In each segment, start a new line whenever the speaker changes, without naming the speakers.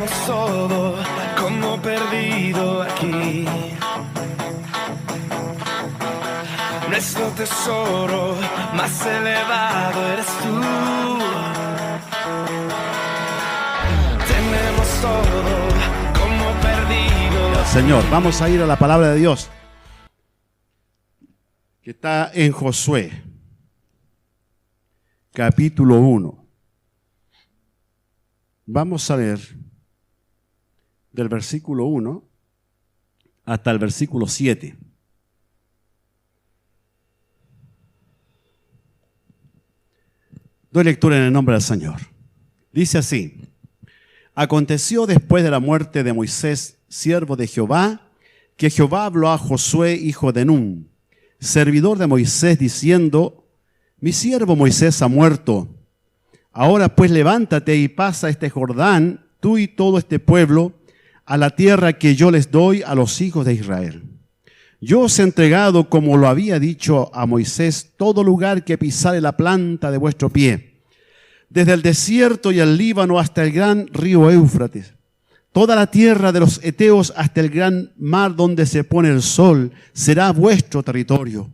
Tenemos todo como perdido aquí. Nuestro tesoro más elevado eres tú. Tenemos todo como perdido.
Señor, vamos a ir a la palabra de Dios, que está en Josué, capítulo 1. Vamos a leer del versículo 1 hasta el versículo 7. Doy lectura en el nombre del Señor. Dice así: Aconteció después de la muerte de Moisés, siervo de Jehová, que Jehová habló a Josué, hijo de Nun, servidor de Moisés, diciendo: Mi siervo Moisés ha muerto. Ahora pues levántate y pasa este Jordán, tú y todo este pueblo, a la tierra que yo les doy a los hijos de Israel. Yo os he entregado, como lo había dicho a Moisés, todo lugar que pisare la planta de vuestro pie, desde el desierto y el Líbano hasta el gran río Éufrates, toda la tierra de los heteos hasta el gran mar donde se pone el sol, será vuestro territorio.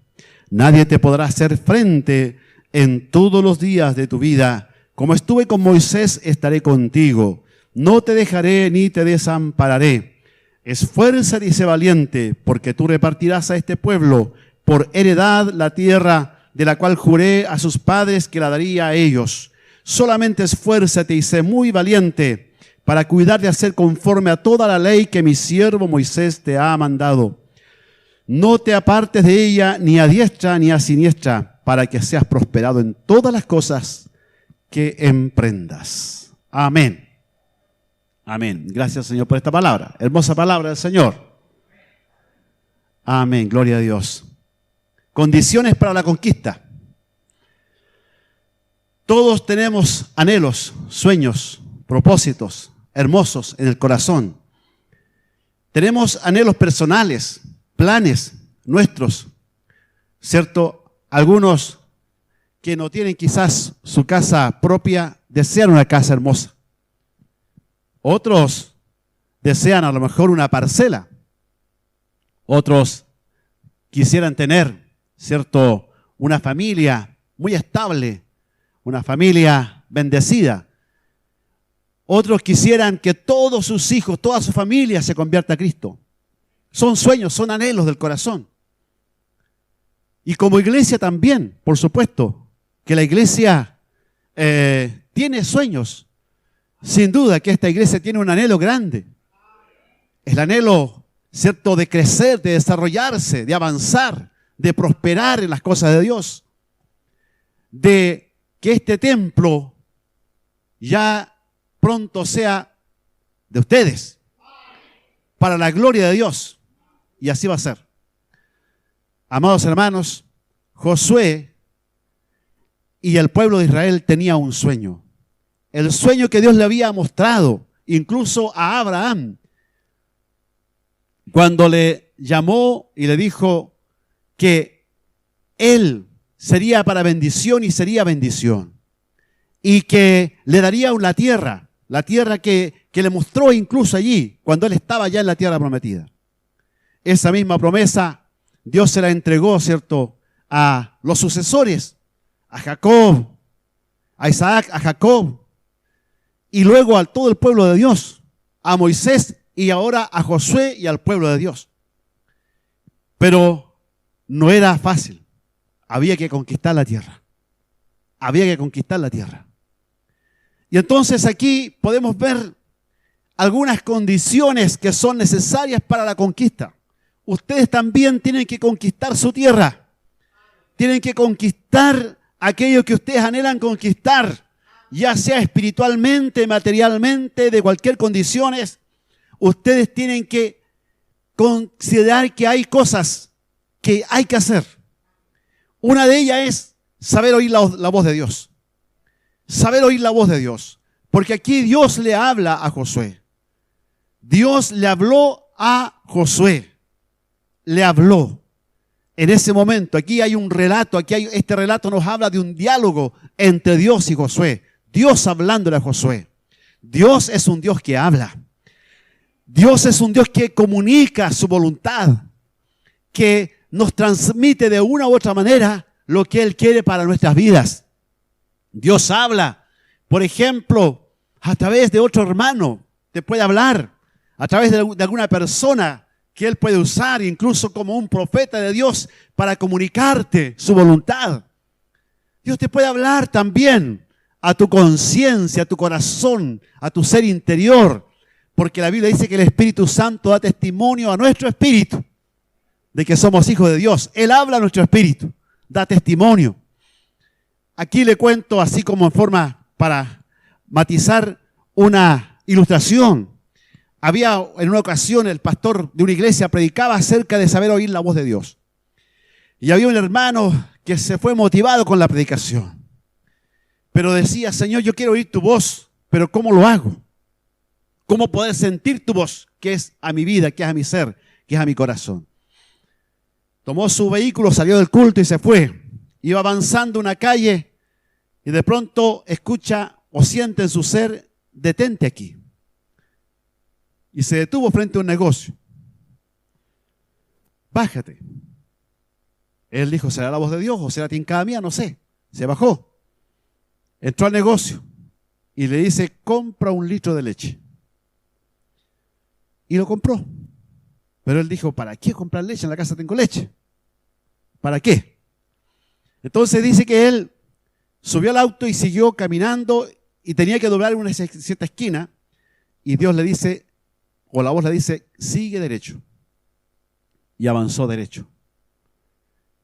Nadie te podrá hacer frente en todos los días de tu vida. Como estuve con Moisés, estaré contigo. No te dejaré ni te desampararé. Esfuérzate y sé valiente, porque tú repartirás a este pueblo por heredad la tierra de la cual juré a sus padres que la daría a ellos. Solamente esfuérzate y sé muy valiente para cuidar de hacer conforme a toda la ley que mi siervo Moisés te ha mandado. No te apartes de ella ni a diestra ni a siniestra, para que seas prosperado en todas las cosas que emprendas. Amén. Amén. Gracias, Señor, por esta palabra. Hermosa palabra del Señor. Amén. Gloria a Dios. Condiciones para la conquista. Todos tenemos anhelos, sueños, propósitos hermosos en el corazón. Tenemos anhelos personales, planes nuestros, ¿cierto? Algunos que no tienen quizás su casa propia desean una casa hermosa. Otros desean a lo mejor una parcela. Otros quisieran tener, ¿cierto?, una familia muy estable, una familia bendecida. Otros quisieran que todos sus hijos, toda su familia se convierta a Cristo. Son sueños, son anhelos del corazón. Y como iglesia también, por supuesto, que la iglesia tiene sueños. Sin duda que esta iglesia tiene un anhelo grande. El anhelo, ¿cierto?, de crecer, de desarrollarse, de avanzar, de prosperar en las cosas de Dios. De que este templo ya pronto sea de ustedes, para la gloria de Dios. Y así va a ser. Amados hermanos, Josué y el pueblo de Israel tenía un sueño. El sueño que Dios le había mostrado, incluso a Abraham, cuando le llamó y le dijo que él sería para bendición y sería bendición. Y que le daría la tierra que le mostró incluso allí, cuando él estaba ya en la tierra prometida. Esa misma promesa Dios se la entregó, ¿cierto?, a los sucesores, a Jacob, a Isaac, a Jacob, y luego a todo el pueblo de Dios, a Moisés y ahora a Josué y al pueblo de Dios. Pero no era fácil. Había que conquistar la tierra. Había que conquistar la tierra. Y entonces aquí podemos ver algunas condiciones que son necesarias para la conquista. Ustedes también tienen que conquistar su tierra. Tienen que conquistar aquello que ustedes anhelan conquistar, ya sea espiritualmente, materialmente, de cualquier condición. Ustedes tienen que considerar que hay cosas que hay que hacer. Una de ellas es saber oír la voz de Dios. Saber oír la voz de Dios. Porque aquí Dios le habla a Josué. Dios le habló a Josué. Le habló. En ese momento, aquí hay un relato, este relato nos habla de un diálogo entre Dios y Josué. Dios hablándole a Josué. Dios es un Dios que habla. Dios es un Dios que comunica su voluntad, que nos transmite de una u otra manera lo que Él quiere para nuestras vidas. Dios habla, por ejemplo, a través de otro hermano, te puede hablar, a través de alguna persona que Él puede usar, incluso como un profeta de Dios, para comunicarte su voluntad. Dios te puede hablar también a tu conciencia, a tu corazón, a tu ser interior, porque la Biblia dice que el Espíritu Santo da testimonio a nuestro espíritu de que somos hijos de Dios. Él habla a nuestro espíritu, da testimonio. Aquí le cuento, así como en forma para matizar, una ilustración. Había en una ocasión el pastor de una iglesia predicaba acerca de saber oír la voz de Dios. Y había un hermano que se fue motivado con la predicación. Pero decía, Señor, yo quiero oír tu voz, pero ¿cómo lo hago? ¿Cómo poder sentir tu voz, que es a mi vida, que es a mi ser, que es a mi corazón? Tomó su vehículo, salió del culto y se fue. Iba avanzando una calle y de pronto escucha o siente en su ser, detente aquí. Y se detuvo frente a un negocio. Bájate. Él dijo, ¿será la voz de Dios o será tincada mía? No sé. Se bajó. Entró al negocio y le dice, compra 1 litro de leche. Y lo compró. Pero él dijo, ¿para qué comprar leche? En la casa tengo leche. ¿Para qué? Entonces dice que él subió al auto y siguió caminando y tenía que doblar una cierta esquina. Y Dios le dice, o la voz le dice, sigue derecho. Y avanzó derecho.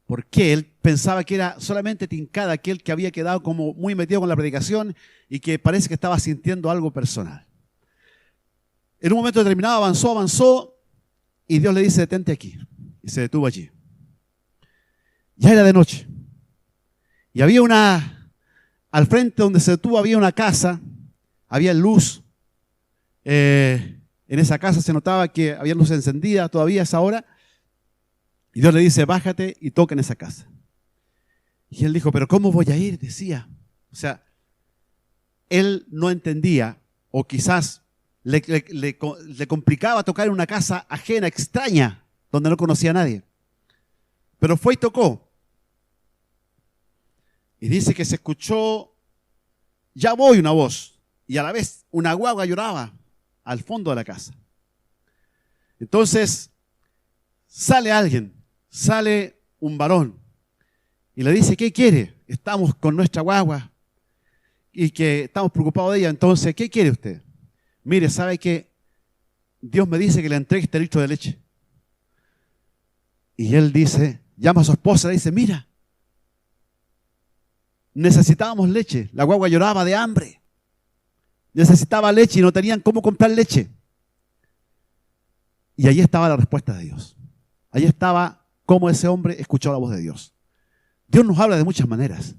Porque él pensaba que era solamente tincada, aquel que había quedado como muy metido con la predicación y que parece que estaba sintiendo algo personal. En un momento determinado avanzó y Dios le dice, detente aquí. Y se detuvo allí. Ya era de noche. Y había al frente donde se detuvo había una casa, había luz. En esa casa se notaba que había luz encendida todavía a esa hora. Y Dios le dice, bájate y toca en esa casa. Y él dijo, pero ¿cómo voy a ir? Decía. O sea, él no entendía, o quizás le complicaba tocar en una casa ajena, extraña, donde no conocía a nadie. Pero fue y tocó. Y dice que se escuchó, ya voy, una voz. Y a la vez una guagua lloraba al fondo de la casa. Entonces sale alguien, sale un varón y le dice, ¿qué quiere? Estamos con nuestra guagua y que estamos preocupados de ella. Entonces, ¿qué quiere usted? Mire, ¿sabe qué? Dios me dice que le entregue este litro de leche. Y él dice, llama a su esposa y le dice, mira, necesitábamos leche. La guagua lloraba de hambre. Necesitaba leche y no tenían cómo comprar leche. Y allí estaba la respuesta de Dios. Allí estaba cómo ese hombre escuchó la voz de Dios. Dios nos habla de muchas maneras,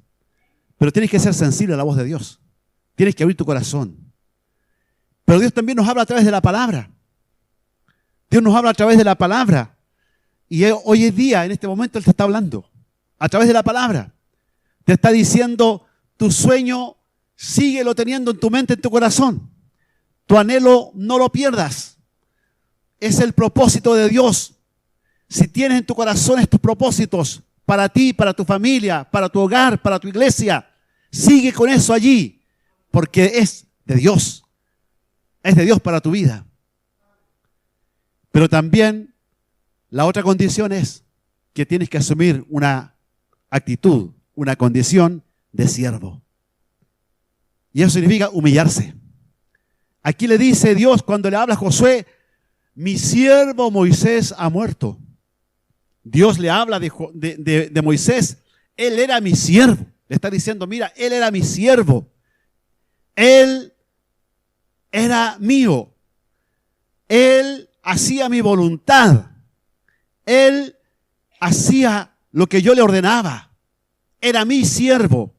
pero tienes que ser sensible a la voz de Dios. Tienes que abrir tu corazón. Pero Dios también nos habla a través de la palabra. Dios nos habla a través de la palabra. Y hoy en día, en este momento, Él te está hablando a través de la palabra. Te está diciendo, tu sueño síguelo teniendo en tu mente, en tu corazón. Tu anhelo no lo pierdas. Es el propósito de Dios. Si tienes en tu corazón estos propósitos para ti, para tu familia, para tu hogar, para tu iglesia, sigue con eso allí, porque es de Dios. Es de Dios para tu vida. Pero también la otra condición es que tienes que asumir una actitud, una condición de siervo. Y eso significa humillarse. Aquí le dice Dios cuando le habla a Josué, mi siervo Moisés ha muerto. Dios le habla de Moisés, él era mi siervo. Le está diciendo, mira, él era mi siervo. Él era mío. Él hacía mi voluntad. Él hacía lo que yo le ordenaba. Era mi siervo.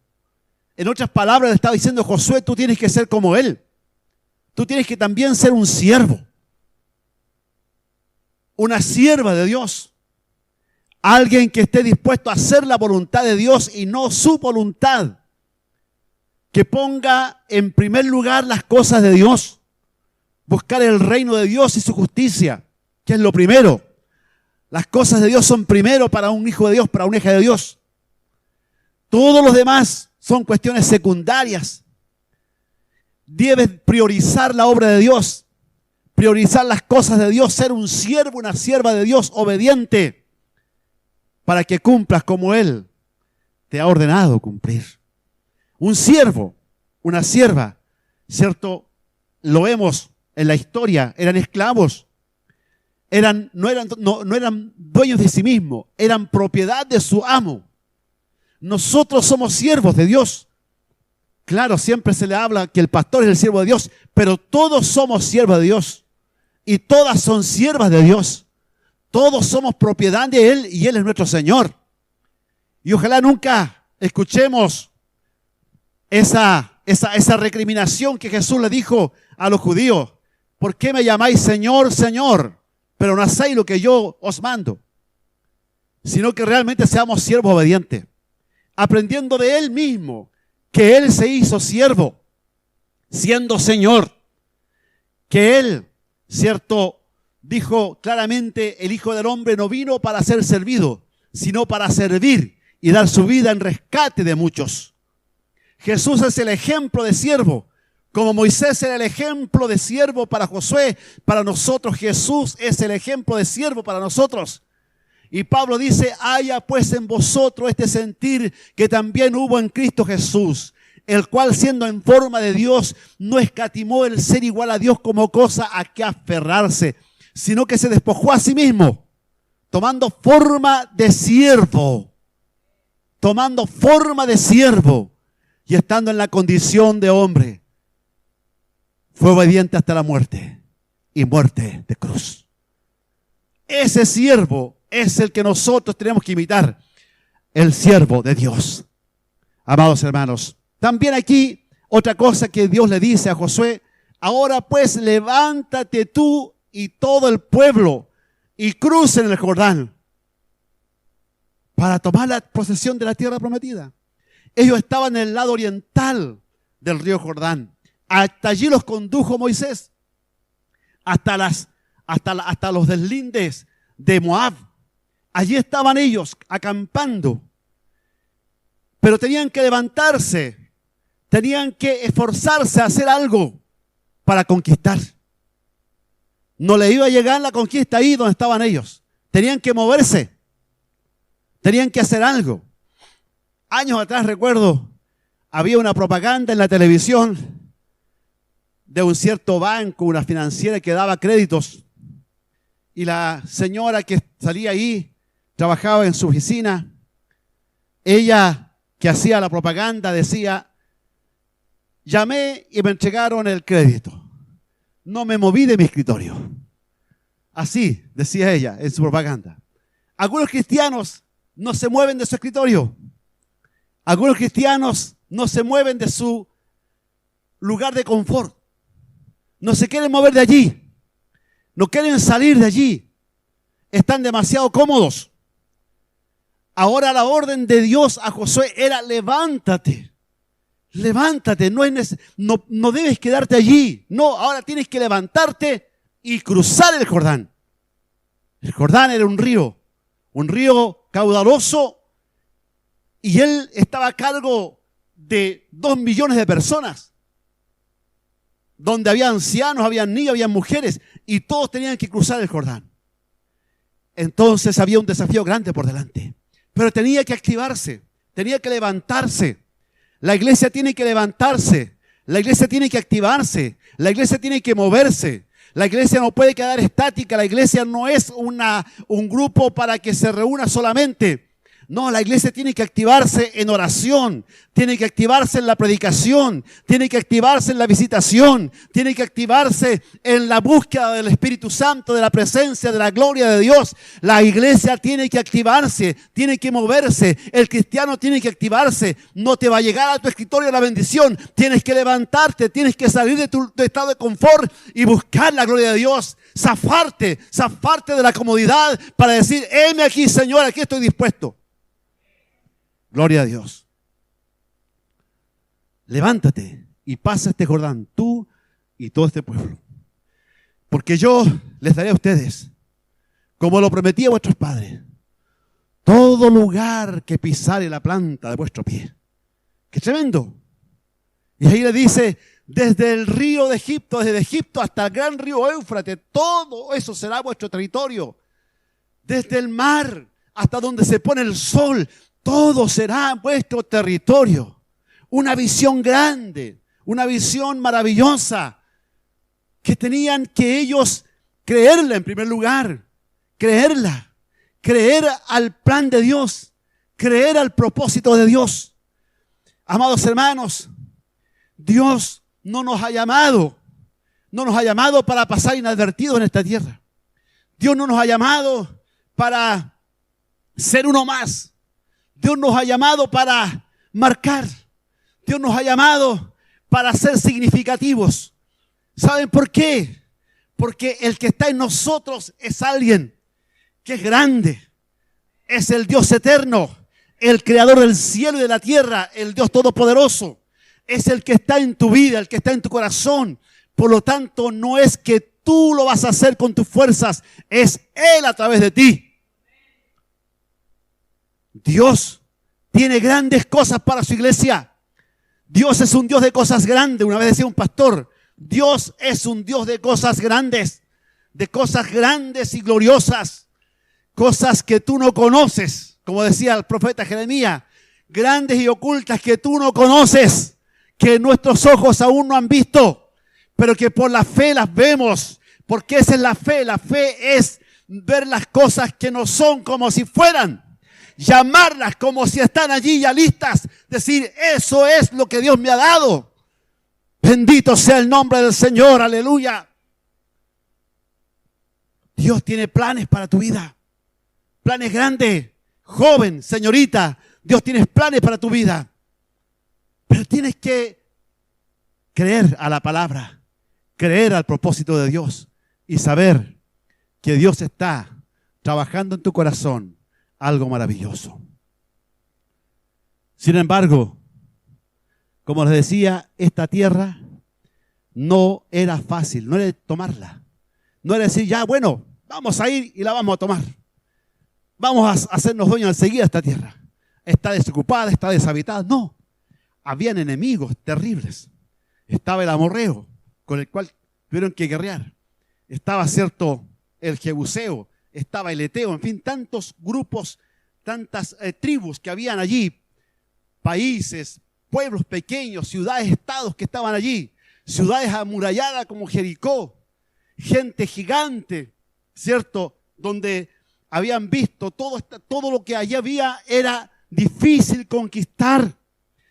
En otras palabras, le estaba diciendo Josué, tú tienes que ser como él. Tú tienes que también ser un siervo. Una sierva de Dios. Alguien que esté dispuesto a hacer la voluntad de Dios y no su voluntad. que ponga en primer lugar las cosas de Dios, buscar el reino de Dios y su justicia, que es lo primero. Las cosas de Dios son primero para un hijo de Dios, para una hija de Dios. Todos los demás son cuestiones secundarias. Debes priorizar la obra de Dios, priorizar las cosas de Dios, ser un siervo, una sierva de Dios obediente, para que cumplas como Él te ha ordenado cumplir. Un siervo, una sierva, ¿cierto? Lo vemos en la historia, eran esclavos, no eran dueños de sí mismos, eran propiedad de su amo. Nosotros somos siervos de Dios. Claro, siempre se le habla que el pastor es el siervo de Dios, pero todos somos siervos de Dios y todas son siervas de Dios. Todos somos propiedad de Él y Él es nuestro Señor. Y ojalá nunca escuchemos esa recriminación que Jesús le dijo a los judíos. ¿Por qué me llamáis Señor, Señor, pero no hacéis lo que yo os mando? Sino que realmente seamos siervos obedientes, aprendiendo de Él mismo, que Él se hizo siervo, siendo Señor, que Él, ¿cierto?, dijo claramente, el Hijo del Hombre no vino para ser servido, sino para servir y dar su vida en rescate de muchos. Jesús es el ejemplo de siervo, como Moisés era el ejemplo de siervo para Josué, para nosotros Jesús es el ejemplo de siervo para nosotros. Y Pablo dice, haya pues en vosotros este sentir que también hubo en Cristo Jesús, el cual siendo en forma de Dios, no escatimó el ser igual a Dios como cosa a que aferrarse, sino que se despojó a sí mismo, tomando forma de siervo, y estando en la condición de hombre, fue obediente hasta la muerte, y muerte de cruz. Ese siervo es el que nosotros tenemos que imitar, el siervo de Dios. Amados hermanos, también aquí otra cosa que Dios le dice a Josué, ahora pues levántate tú y todo el pueblo y crucen el Jordán para tomar la posesión de la tierra prometida. Ellos estaban en el lado oriental del río Jordán. Hasta allí los condujo Moisés, hasta los deslindes de Moab. Allí estaban ellos acampando, pero tenían que levantarse, tenían que esforzarse a hacer algo para conquistar. No le iba a llegar la conquista ahí donde estaban ellos. Tenían que moverse, tenían que hacer algo. Años atrás recuerdo, había una propaganda en la televisión de un cierto banco, una financiera que daba créditos, y la señora que salía ahí trabajaba en su oficina. Ella que hacía la propaganda decía, llamé y me entregaron el crédito. No me moví de mi escritorio. Así decía ella en su propaganda. Algunos cristianos no se mueven de su escritorio. Algunos cristianos no se mueven de su lugar de confort. No se quieren mover de allí. No quieren salir de allí. Están demasiado cómodos. Ahora la orden de Dios a Josué era levántate. Levántate, no debes quedarte allí. No, ahora tienes que levantarte y cruzar el Jordán. El Jordán era un río caudaloso, y él estaba a cargo de 2 millones de personas, donde había ancianos, había niños, había mujeres, y todos tenían que cruzar el Jordán. Entonces había un desafío grande por delante, pero tenía que activarse, tenía que levantarse. La iglesia tiene que levantarse, la iglesia tiene que activarse, la iglesia tiene que moverse. La iglesia no puede quedar estática, la iglesia no es un grupo para que se reúna solamente. No, la iglesia tiene que activarse en oración, tiene que activarse en la predicación, tiene que activarse en la visitación, tiene que activarse en la búsqueda del Espíritu Santo, de la presencia, de la gloria de Dios. La iglesia tiene que activarse, tiene que moverse, el cristiano tiene que activarse. No te va a llegar a tu escritorio la bendición, tienes que levantarte, tienes que salir de tu estado de confort y buscar la gloria de Dios. Zafarte de la comodidad para decir, heme aquí, Señor, aquí estoy dispuesto. Gloria a Dios. levántate y pasa este Jordán, tú y todo este pueblo. Porque yo les daré a ustedes, como lo prometí a vuestros padres, todo lugar que pisare la planta de vuestro pie. ¡Qué tremendo! Y ahí le dice, desde el río de Egipto, desde Egipto hasta el gran río Éufrates, todo eso será vuestro territorio. Desde el mar hasta donde se pone el sol, todo será vuestro territorio. Una visión grande, una visión maravillosa, que tenían que ellos creerla en primer lugar, creerla, creer al plan de Dios, creer al propósito de Dios. Amados hermanos, Dios no nos ha llamado para pasar inadvertidos en esta tierra. Dios no nos ha llamado para ser uno más. Dios nos ha llamado para marcar. Dios nos ha llamado para ser significativos. ¿Saben por qué? Porque el que está en nosotros es alguien que es grande. Es el Dios eterno, el creador del cielo y de la tierra, el Dios todopoderoso. Es el que está en tu vida, el que está en tu corazón. Por lo tanto, no es que tú lo vas a hacer con tus fuerzas, es Él a través de ti. Dios tiene grandes cosas para su iglesia. Dios es un Dios de cosas grandes. Una vez decía un pastor, Dios es un Dios de cosas grandes y gloriosas, cosas que tú no conoces, como decía el profeta Jeremías, grandes y ocultas que tú no conoces, que nuestros ojos aún no han visto, pero que por la fe las vemos, porque esa es la fe es ver las cosas que no son como si fueran, llamarlas como si están allí ya listas, decir, eso es lo que Dios me ha dado. Bendito sea el nombre del Señor, aleluya. Dios tiene planes para tu vida, planes grandes, joven, señorita, Dios tiene planes para tu vida. Pero tienes que creer a la palabra, creer al propósito de Dios y saber que Dios está trabajando en tu corazón algo maravilloso. Sin embargo, como les decía, esta tierra no era fácil, no era tomarla. No era decir, ya bueno, vamos a ir y la vamos a tomar. Vamos a hacernos dueños enseguida de esta tierra. Está desocupada, está deshabitada. No, habían enemigos terribles. Estaba el amorreo, con el cual tuvieron que guerrear. Estaba, cierto, el jebuseo, estaba el eteo, en fin, tantos grupos, tantas tribus que habían allí, países, pueblos pequeños, ciudades, estados que estaban allí, ciudades amuralladas como Jericó, gente gigante, ¿cierto? Donde habían visto todo lo que allí había era difícil conquistar,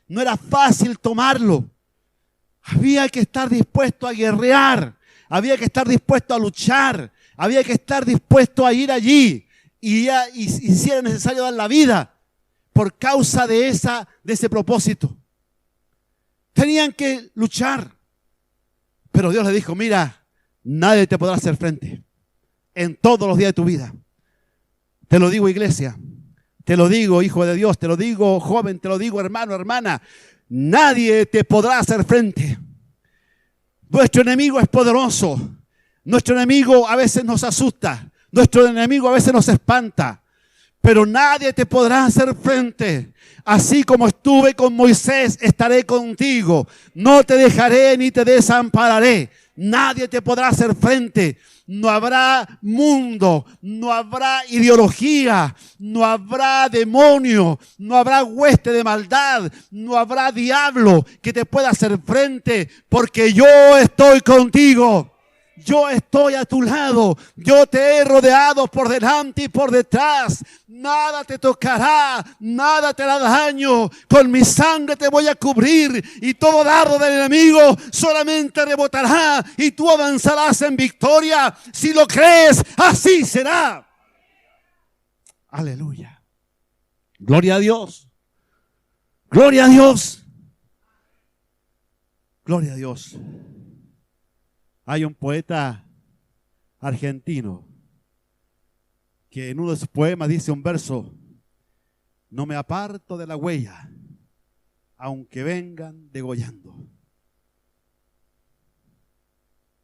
no era fácil tomarlo. Había que estar dispuesto a guerrear, había que estar dispuesto a luchar, había que estar dispuesto a ir allí y si era necesario dar la vida por causa de ese propósito. Tenían que luchar, pero Dios le dijo, mira, nadie te podrá hacer frente en todos los días de tu vida. Te lo digo, iglesia, te lo digo, hijo de Dios, te lo digo, joven, te lo digo, hermano, hermana, nadie te podrá hacer frente. Nuestro enemigo es poderoso. Nuestro enemigo a veces nos asusta. Nuestro enemigo a veces nos espanta. Pero nadie te podrá hacer frente. Así como estuve con Moisés, estaré contigo. No te dejaré ni te desampararé. Nadie te podrá hacer frente. No habrá mundo, no habrá ideología, no habrá demonio, no habrá hueste de maldad, no habrá diablo que te pueda hacer frente, porque yo estoy contigo. Yo estoy a tu lado, yo te he rodeado por delante y por detrás. Nada te tocará, nada te hará daño. Con mi sangre te voy a cubrir y todo dardo del enemigo solamente rebotará y tú avanzarás en victoria. Si lo crees, así será. Aleluya. Gloria a Dios. Gloria a Dios. Gloria a Dios. Hay un poeta argentino que en uno de sus poemas dice un verso: no me aparto de la huella aunque vengan degollando.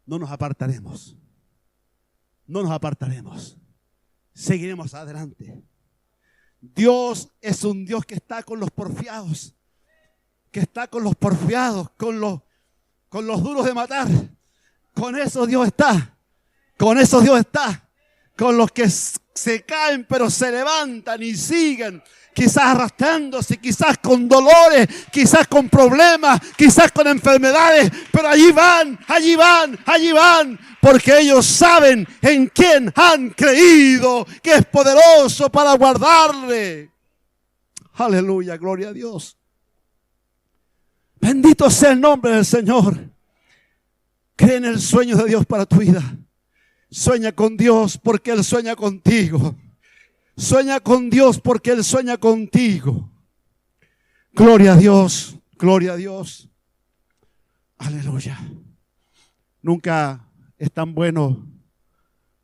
No nos apartaremos. No nos apartaremos. Seguiremos adelante. Dios es un Dios que está con los porfiados. Que está con los porfiados, con los duros de matar. Con eso Dios está. Con eso Dios está. Con los que se caen pero se levantan y siguen. Quizás arrastrándose, quizás con dolores, quizás con problemas, quizás con enfermedades, pero allí van, allí van, allí van, porque ellos saben en quién han creído, que es poderoso para guardarle. Aleluya, gloria a Dios. Bendito sea el nombre del Señor. Cree en el sueño de Dios para tu vida. Sueña con Dios porque Él sueña contigo. Sueña con Dios porque Él sueña contigo. Gloria a Dios, gloria a Dios. Aleluya. Nunca es tan bueno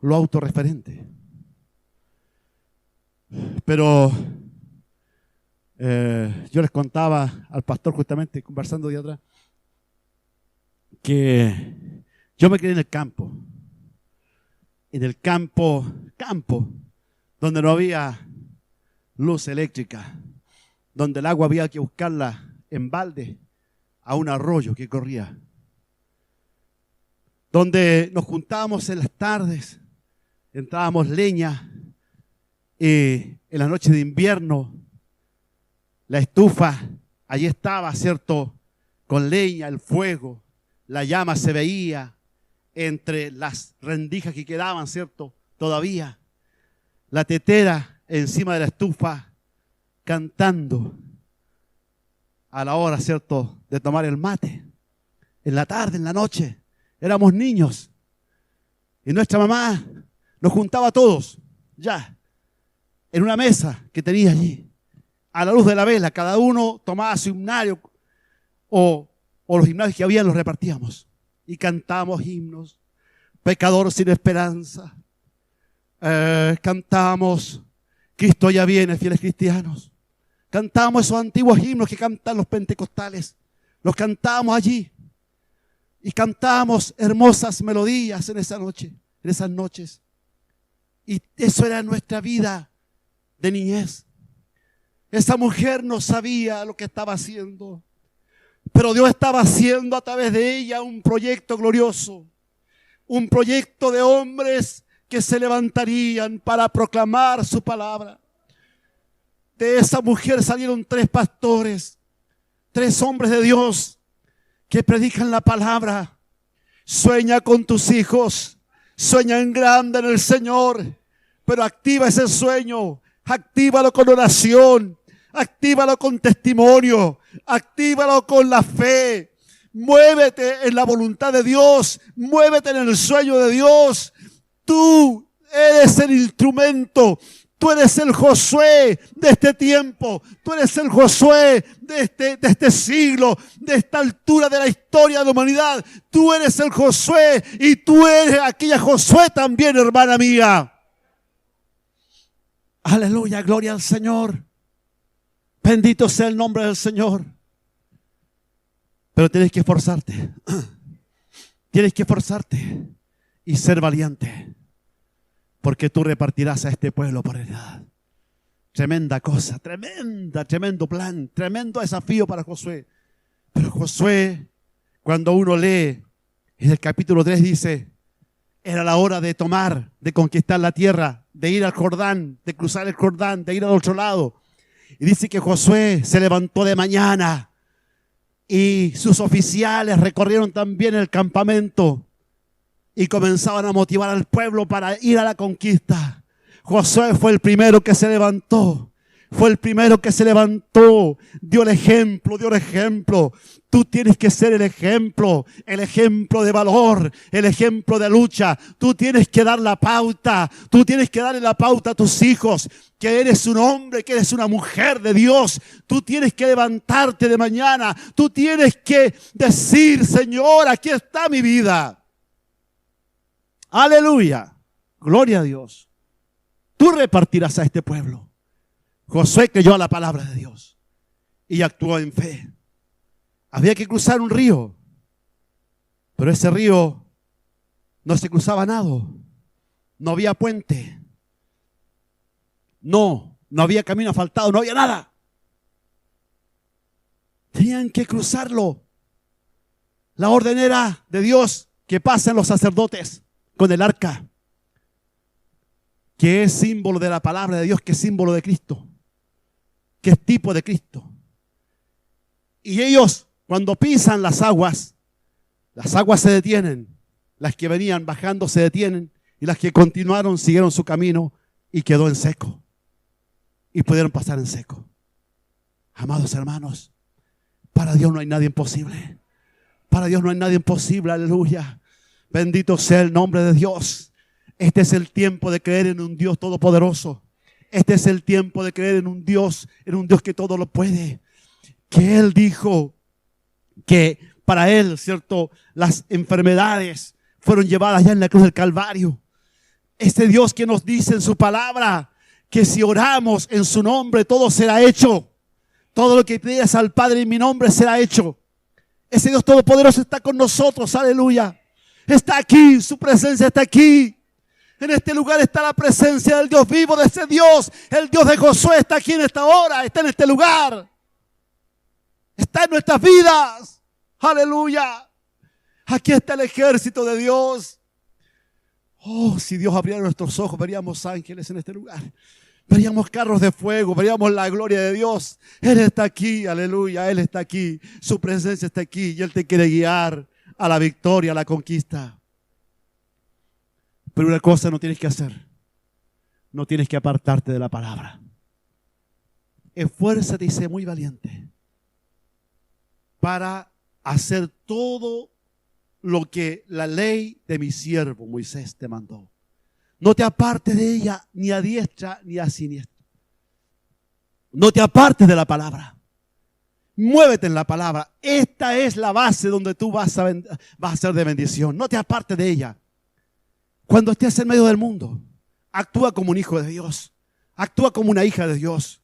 lo autorreferente. Pero yo les contaba al pastor justamente, conversando de atrás, que yo me crié en el campo. En el campo, donde no había luz eléctrica, donde el agua había que buscarla en balde a un arroyo que corría, donde nos juntábamos en las tardes, entrábamos leña y en la noche de invierno la estufa allí estaba, ¿cierto? Con leña, el fuego, la llama se veía entre las rendijas que quedaban, ¿cierto? Todavía. La tetera encima de la estufa cantando a la hora, ¿cierto?, de tomar el mate. En la tarde, en la noche, éramos niños. Y nuestra mamá nos juntaba a todos, ya, en una mesa que tenía allí. A la luz de la vela, cada uno tomaba su himnario o los himnarios que había los repartíamos. Y cantábamos himnos, pecador sin esperanza. Cantamos, Cristo ya viene, fieles cristianos. Cantamos esos antiguos himnos que cantan los pentecostales. Los cantamos allí. Y cantamos hermosas melodías en esa noche, en esas noches. Y eso era nuestra vida de niñez. Esa mujer no sabía lo que estaba haciendo, pero Dios estaba haciendo a través de ella un proyecto glorioso. Un proyecto de hombres que se levantarían para proclamar su palabra. De esa mujer salieron 3 pastores, 3 hombres de Dios que predican la palabra. Sueña con tus hijos, sueña en grande en el Señor, pero activa ese sueño, actívalo con oración, actívalo con testimonio, actívalo con la fe. Muévete en la voluntad de Dios, muévete en el sueño de Dios. Tú eres el instrumento, tú eres el Josué de este tiempo, tú eres el Josué de este siglo, de esta altura de la historia de la humanidad. Tú eres el Josué y tú eres aquella Josué también, hermana mía. Aleluya, gloria al Señor. Bendito sea el nombre del Señor. Pero tienes que esforzarte. Tienes que esforzarte y ser valiente. Porque tú repartirás a este pueblo por heredad. Tremenda cosa, tremendo plan, tremendo desafío para Josué. Pero Josué, cuando uno lee en el capítulo 3 dice, era la hora de tomar, de conquistar la tierra, de ir al Jordán, de cruzar el Jordán, de ir al otro lado. Y dice que Josué se levantó de mañana y sus oficiales recorrieron también el campamento y comenzaban a motivar al pueblo para ir a la conquista. Josué fue el primero que se levantó. Fue el primero que se levantó, dio el ejemplo, dio el ejemplo. Tú tienes que ser el ejemplo de valor, el ejemplo de lucha. Tú tienes que dar la pauta, tú tienes que darle la pauta a tus hijos, que eres un hombre, que eres una mujer de Dios. Tú tienes que levantarte de mañana, tú tienes que decir, Señor, aquí está mi vida. Aleluya, gloria a Dios. Tú repartirás a este pueblo. Josué creyó a la palabra de Dios y actuó en fe. Había que cruzar un río, pero ese río no se cruzaba a nado. No había puente. No había camino asfaltado, no había nada. Tenían que cruzarlo. La orden era de Dios que pasen los sacerdotes con el arca, que es símbolo de la palabra de Dios, que es símbolo de Cristo, que es tipo de Cristo. Y ellos, cuando pisan las aguas se detienen. Las que venían bajando se detienen, y las que continuaron siguieron su camino y quedó en seco. Y pudieron pasar en seco. Amados hermanos, para Dios no hay nada imposible. Para Dios no hay nada imposible, aleluya. Bendito sea el nombre de Dios. Este es el tiempo de creer en un Dios todopoderoso. Este es el tiempo de creer en un Dios que todo lo puede. Que Él dijo que para Él, ¿cierto?, las enfermedades fueron llevadas ya en la cruz del Calvario. Este Dios que nos dice en su palabra que si oramos en su nombre, todo será hecho. Todo lo que pidas al Padre en mi nombre será hecho. Ese Dios todopoderoso está con nosotros, aleluya. Está aquí, su presencia está aquí. En este lugar está la presencia del Dios vivo, de ese Dios. El Dios de Josué está aquí en esta hora, está en este lugar. Está en nuestras vidas. Aleluya. Aquí está el ejército de Dios. Oh, si Dios abriera nuestros ojos, veríamos ángeles en este lugar. Veríamos carros de fuego, veríamos la gloria de Dios. Él está aquí, aleluya, Él está aquí. Su presencia está aquí y Él te quiere guiar a la victoria, a la conquista. Pero una cosa no tienes que hacer. No tienes que apartarte de la palabra. Esfuérzate y sé muy valiente para hacer todo lo que la ley de mi siervo Moisés te mandó. No te apartes de ella ni a diestra ni a siniestra. No te apartes de la palabra. Muévete en la palabra. Esta es la base donde tú vas a ser de bendición. No te apartes de ella. Cuando estés en medio del mundo, actúa como un hijo de Dios. Actúa como una hija de Dios.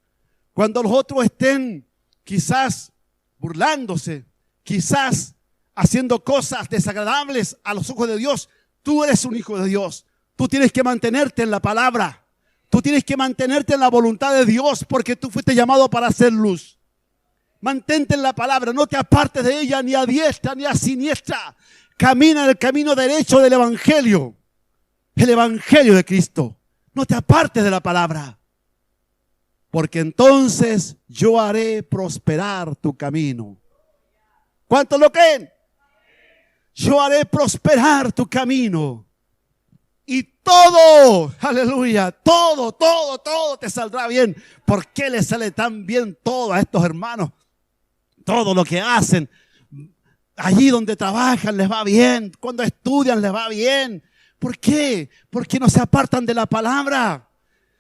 Cuando los otros estén quizás burlándose, quizás haciendo cosas desagradables a los ojos de Dios, tú eres un hijo de Dios. Tú tienes que mantenerte en la palabra. Tú tienes que mantenerte en la voluntad de Dios porque tú fuiste llamado para hacer luz. Mantente en la palabra, no te apartes de ella ni a diestra ni a siniestra. Camina en el camino derecho del Evangelio. El Evangelio de Cristo. No te apartes de la palabra. Porque entonces yo haré prosperar tu camino. ¿Cuántos lo creen? Yo haré prosperar tu camino. Y todo, aleluya, todo te saldrá bien. ¿Por qué les sale tan bien todo a estos hermanos? Todo lo que hacen, allí donde trabajan les va bien, cuando estudian les va bien. ¿Por qué? Porque no se apartan de la palabra.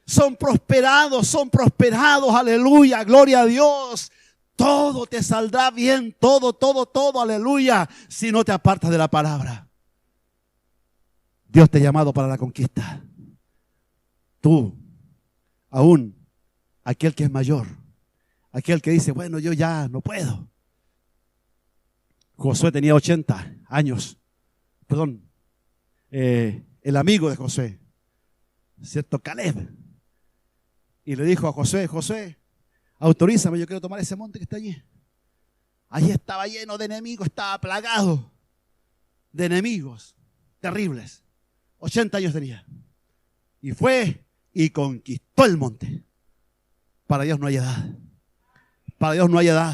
Son prosperados, aleluya, gloria a Dios. Todo te saldrá bien, todo, aleluya, si no te apartas de la palabra. Dios te ha llamado para la conquista. Tú, aún, aquel que es mayor, aquel que dice, bueno, yo ya no puedo. Josué tenía 80 años. Perdón, el amigo de Josué, ¿cierto? Caleb. Y le dijo a Josué, Josué, autorízame, yo quiero tomar ese monte que está allí. Allí estaba lleno de enemigos, estaba plagado de enemigos terribles. 80 años tenía. Y fue y conquistó el monte. Para Dios no hay edad. Para Dios no hay edad.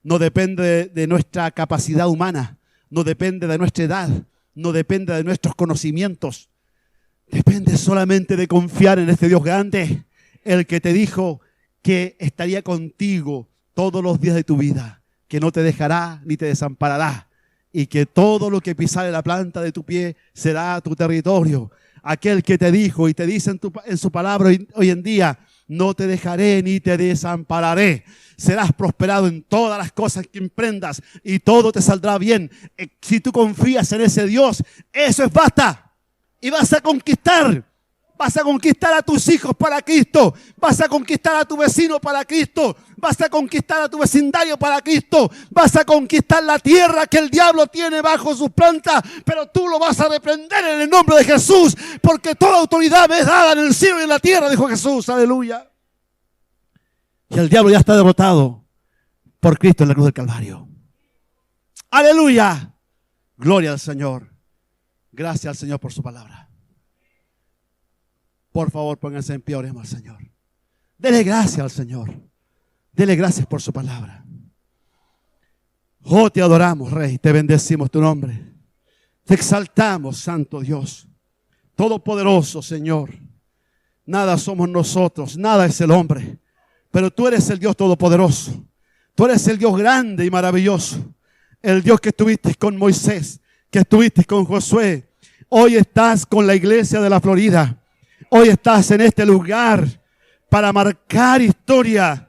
No depende de nuestra capacidad humana. No depende de nuestra edad. No depende de nuestros conocimientos. Depende solamente de confiar en este Dios grande. El que te dijo que estaría contigo todos los días de tu vida. Que no te dejará ni te desamparará. Y que todo lo que pisare la planta de tu pie será tu territorio. Aquel que te dijo y te dice en su palabra hoy en día, no te dejaré ni te desampararé. Serás prosperado en todas las cosas que emprendas y todo te saldrá bien. Si tú confías en ese Dios, eso es basta. Y vas a conquistar. Vas a conquistar a tus hijos para Cristo. Vas a conquistar a tu vecino para Cristo. Vas a conquistar a tu vecindario para Cristo. Vas a conquistar la tierra que el diablo tiene bajo sus plantas. Pero tú lo vas a reprender en el nombre de Jesús. Porque toda autoridad me es dada en el cielo y en la tierra, dijo Jesús. Aleluya. Y el diablo ya está derrotado por Cristo en la cruz del Calvario. Aleluya. Gloria al Señor. Gracias al Señor por su palabra. Por favor, pónganse en pie, oremos al Señor. Dele gracias al Señor. Dele gracias por su palabra. Oh, te adoramos, Rey. Te bendecimos tu nombre. Te exaltamos, Santo Dios. Todopoderoso, Señor. Nada somos nosotros, nada es el hombre. Pero tú eres el Dios todopoderoso. Tú eres el Dios grande y maravilloso. El Dios que estuviste con Moisés, que estuviste con Josué. Hoy estás con la iglesia de la Florida. Hoy estás en este lugar para marcar historia.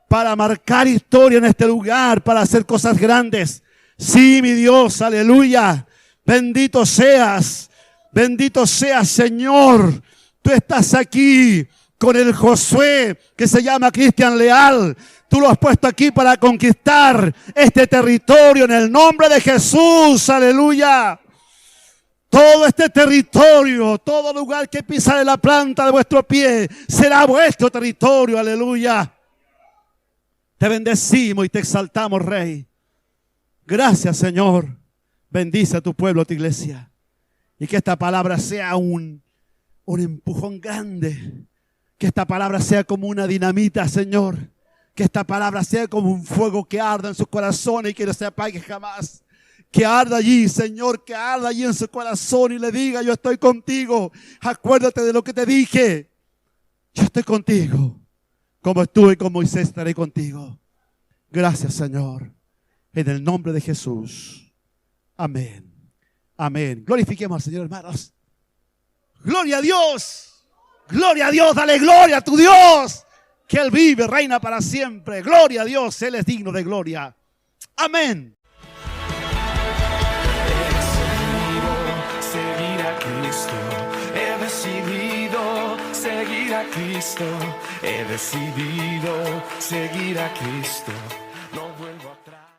Para marcar historia en este lugar, para hacer cosas grandes. Sí, mi Dios, aleluya. Bendito seas, Señor. Tú estás aquí con el Josué que se llama Cristian Leal. Tú lo has puesto aquí para conquistar este territorio en el nombre de Jesús. Aleluya. Todo este territorio, todo lugar que pisare la planta de vuestro pie, será vuestro territorio. Aleluya. Te bendecimos y te exaltamos, Rey. Gracias, Señor. Bendice a tu pueblo, a tu iglesia. Y que esta palabra sea un empujón grande. Que esta palabra sea como una dinamita, Señor. Que esta palabra sea como un fuego que arda en sus corazones y que no se apague jamás. Que arda allí, Señor, que arda allí en su corazón y le diga: yo estoy contigo. Acuérdate de lo que te dije. Yo estoy contigo. Como estuve con Moisés, estaré contigo. Gracias, Señor. En el nombre de Jesús. Amén. Amén. Glorifiquemos al Señor, hermanos. Gloria a Dios. Gloria a Dios. Dale gloria a tu Dios. Que Él vive, reina para siempre. Gloria a Dios. Él es digno de gloria. Amén.
He decidido seguir a Cristo.